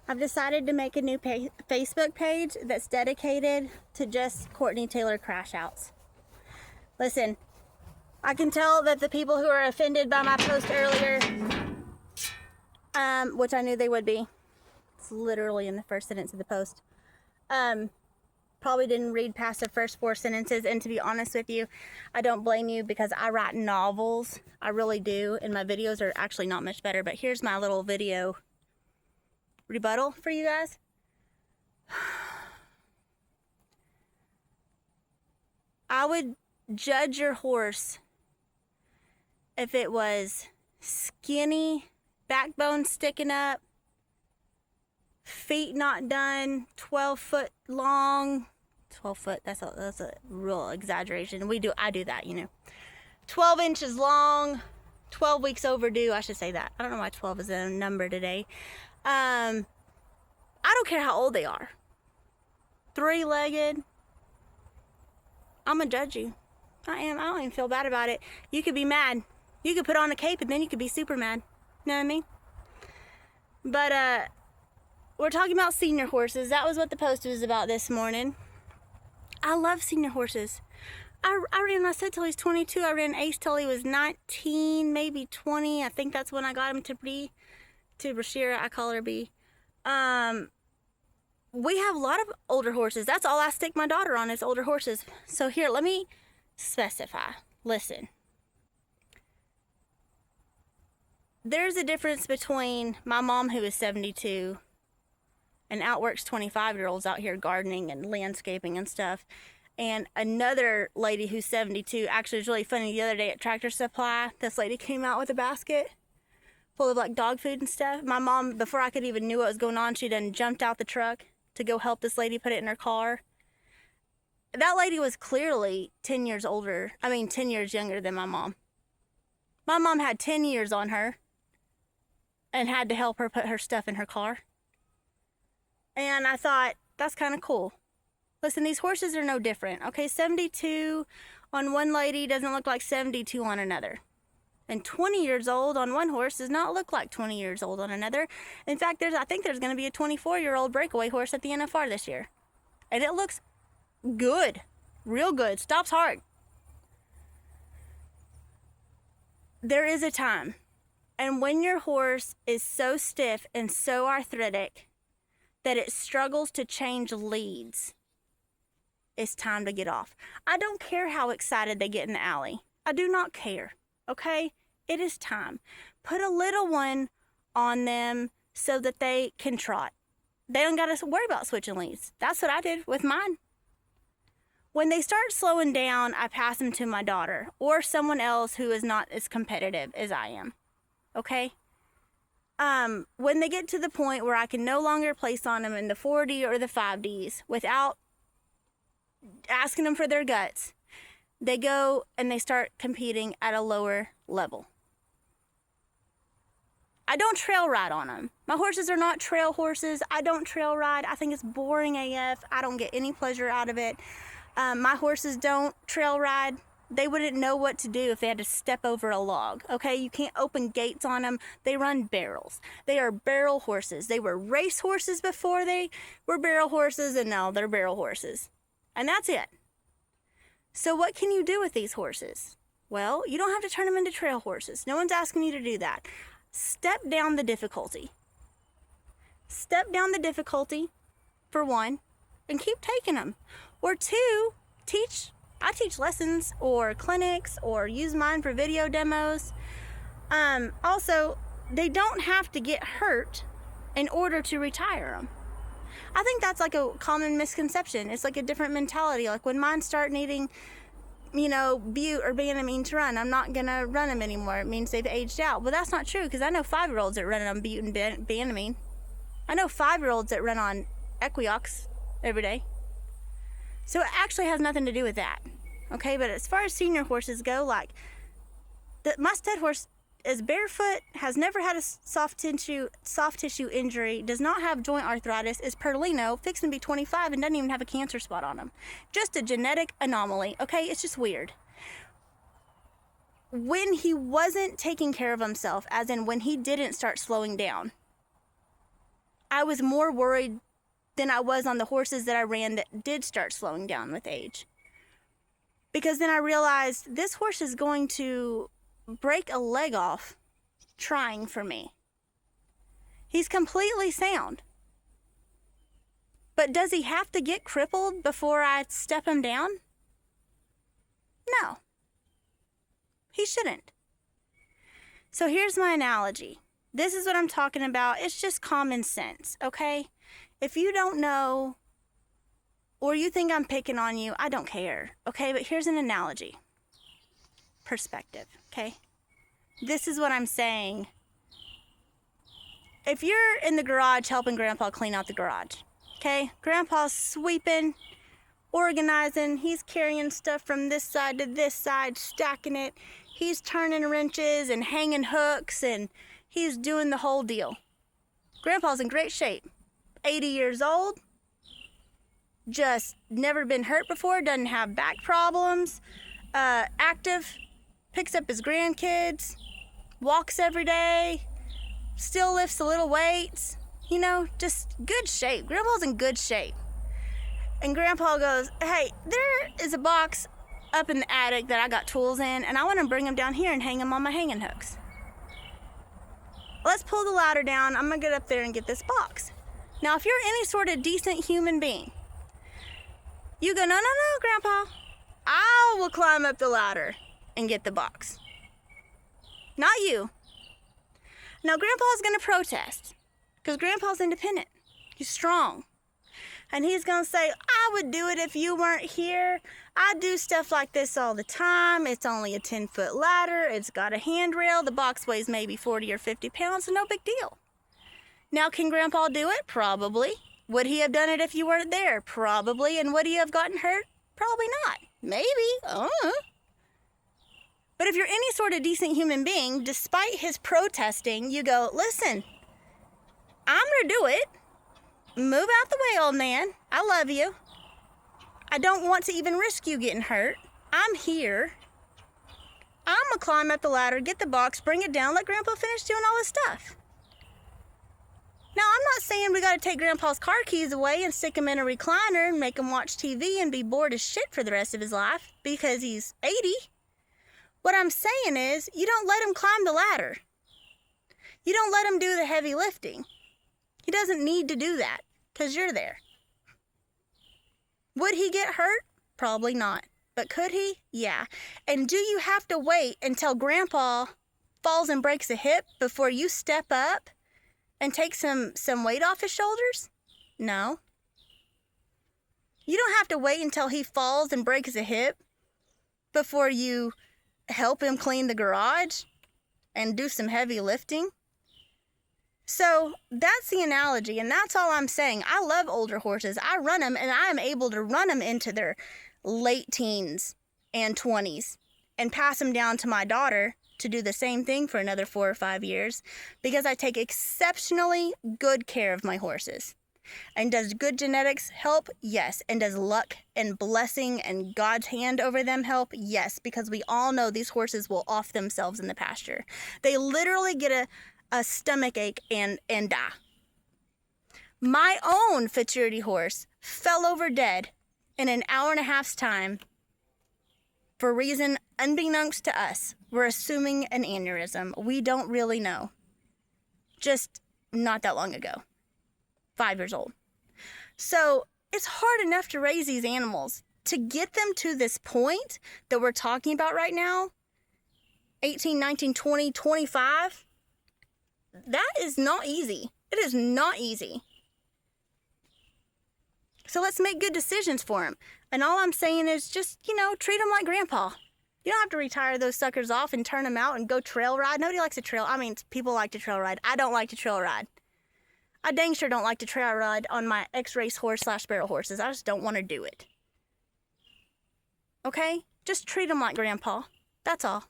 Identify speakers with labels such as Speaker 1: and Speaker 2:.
Speaker 1: I've decided to make a new Facebook page that's dedicated to just Courtney Taylor crash outs. Listen, I can tell that the people who are offended by my post earlier, which I knew they would be, it's literally in the first sentence of the post, probably didn't read past the first 4 sentences. And to be honest with you, I don't blame you, because I write novels. I really do. And my videos are actually not much better. But here's my little video rebuttal for you guys. I would judge your horse if it was skinny, backbone sticking up, feet not done, 12 foot long. 12 foot, that's a real exaggeration. I do that, 12 inches long, 12 weeks overdue, I should say that. I don't know why 12 is a number today. I don't care how old they are. 3-legged. I'm gonna judge you. I am. I don't even feel bad about it. You could be mad. You could put on a cape and then you could be super mad. You know what I mean? But we're talking about senior horses. That was what the post was about this morning. I love senior horses. I ran, I said, till he's 22. I ran Ace till he was 19, maybe 20. I think that's when I got him to Brashira. I call her B. We have a lot of older horses. That's all I stick my daughter on is older horses. So here, let me specify. Listen. There's a difference between my mom, who is 72, and outworks 25-year-olds out here gardening and landscaping and stuff, and another lady who's 72. Actually, it was really funny. The other day at Tractor Supply, this lady came out with a basket full of like dog food and stuff. My mom, before I could even knew what was going on, she done jumped out the truck to go help this lady put it in her car. That lady was clearly 10 years younger than my mom. My mom had 10 years on her and had to help her put her stuff in her car. And I thought, that's kind of cool. Listen, these horses are no different. Okay, 72 on one lady doesn't look like 72 on another. And 20 years old on one horse does not look like 20 years old on another. In fact, I think there's going to be a 24-year-old breakaway horse at the NFR this year. And it looks good. Real good. Stops hard. There is a time. And when your horse is so stiff and so arthritic that it struggles to change leads, it's time to get off. I don't care how excited they get in the alley. I do not care. Okay? It is time. Put a little one on them so that they can trot. They don't got to worry about switching leads. That's what I did with mine. When they start slowing down, I pass them to my daughter or someone else who is not as competitive as I am. Okay? When they get to the point where I can no longer place on them in the 4D or the 5Ds without asking them for their guts, they go and they start competing at a lower level. I don't trail ride on them. My horses are not trail horses. I don't trail ride. I think it's boring AF. I don't get any pleasure out of it. My horses don't trail ride. They wouldn't know what to do if they had to step over a log. Okay, you can't open gates on them. They run barrels. They are barrel horses. They were race horses before they were barrel horses, and now they're barrel horses. And that's it. So what can you do with these horses? Well, you don't have to turn them into trail horses. No one's asking you to do that. Step down the difficulty. Step down the difficulty, for one, and keep taking them. Or two, I teach lessons or clinics or use mine for video demos. Also, they don't have to get hurt in order to retire them. I think that's like a common misconception. It's like a different mentality. Like when mine start needing, Bute or Banamine to run, I'm not going to run them anymore. It means they've aged out. Well, that's not true, because I know 5-year-olds that run on Bute and Banamine. I know 5-year-olds that run on Equiox every day. So it actually has nothing to do with that. Okay, but as far as senior horses go, like my stud horse is barefoot, has never had a soft tissue injury, does not have joint arthritis, is Perlino, fixing to be 25, and doesn't even have a cancer spot on him. Just a genetic anomaly. Okay, it's just weird. When he wasn't taking care of himself, as in when he didn't start slowing down, I was more worried than I was on the horses that I ran that did start slowing down with age. Because then I realized this horse is going to break a leg off trying for me. He's completely sound. But does he have to get crippled before I step him down? No. He shouldn't. So here's my analogy. This is what I'm talking about. It's just common sense, okay? If you don't know or you think I'm picking on you, I don't care, okay? But here's an analogy. Perspective, okay? This is what I'm saying. If you're in the garage helping Grandpa clean out the garage, okay? Grandpa's sweeping, organizing. He's carrying stuff from this side to this side, stacking it. He's turning wrenches and hanging hooks, and he's doing the whole deal. Grandpa's in great shape. 80 years old. Just never been hurt before. Doesn't have back problems. Active. Picks up his grandkids. Walks every day. Still lifts the little weights. You know, just good shape. Grandpa's in good shape. And Grandpa goes, hey, there is a box up in the attic that I got tools in, and I want to bring them down here and hang them on my hanging hooks. Let's pull the ladder down. I'm going to get up there and get this box. Now, if you're any sort of decent human being, you go, no, Grandpa. I will climb up the ladder and get the box. Not you. Now, Grandpa's going to protest because Grandpa's independent. He's strong. And he's going to say, I would do it if you weren't here. I do stuff like this all the time. It's only a 10-foot ladder. It's got a handrail. The box weighs maybe 40 or 50 pounds, so no big deal. Now, can Grandpa do it? Probably. Would he have done it if you weren't there? Probably. And would he have gotten hurt? Probably not. Maybe. But if you're any sort of decent human being, despite his protesting, you go, listen, I'm going to do it. Move out the way, old man. I love you. I don't want to even risk you getting hurt. I'm here. I'm going to climb up the ladder, get the box, bring it down, let Grandpa finish doing all this stuff. Now, I'm not saying we got to take Grandpa's car keys away and stick him in a recliner and make him watch TV and be bored as shit for the rest of his life because he's 80. What I'm saying is, you don't let him climb the ladder. You don't let him do the heavy lifting. He doesn't need to do that because you're there. Would he get hurt? Probably not. But could he? Yeah. And do you have to wait until Grandpa falls and breaks a hip before you step up and take some weight off his shoulders? No. You don't have to wait until he falls and breaks a hip before you help him clean the garage and do some heavy lifting. So that's the analogy, and that's all I'm saying. I love older horses. I run them, and I am able to run them into their late teens and 20s and pass them down to my daughter to do the same thing for another 4 or 5 years because I take exceptionally good care of my horses. And does good genetics help? Yes. And does luck and blessing and God's hand over them help? Yes, because we all know these horses will off themselves in the pasture. They literally get a stomach ache and die. My own futurity horse fell over dead in an hour and a half's time for a reason unbeknownst to us. We're assuming an aneurysm. We don't really know. Just not that long ago. 5 years old. So it's hard enough to raise these animals. To get them to this point that we're talking about right now, 18, 19, 20, 25, that is not easy. It is not easy. So let's make good decisions for them. And all I'm saying is just, treat them like Grandpa. You don't have to retire those suckers off and turn them out and go trail ride. Nobody likes to trail. People like to trail ride. I don't like to trail ride. I dang sure don't like to trail ride on my ex-race horse / barrel horses. I just don't want to do it. Okay? Just treat them like Grandpa. That's all.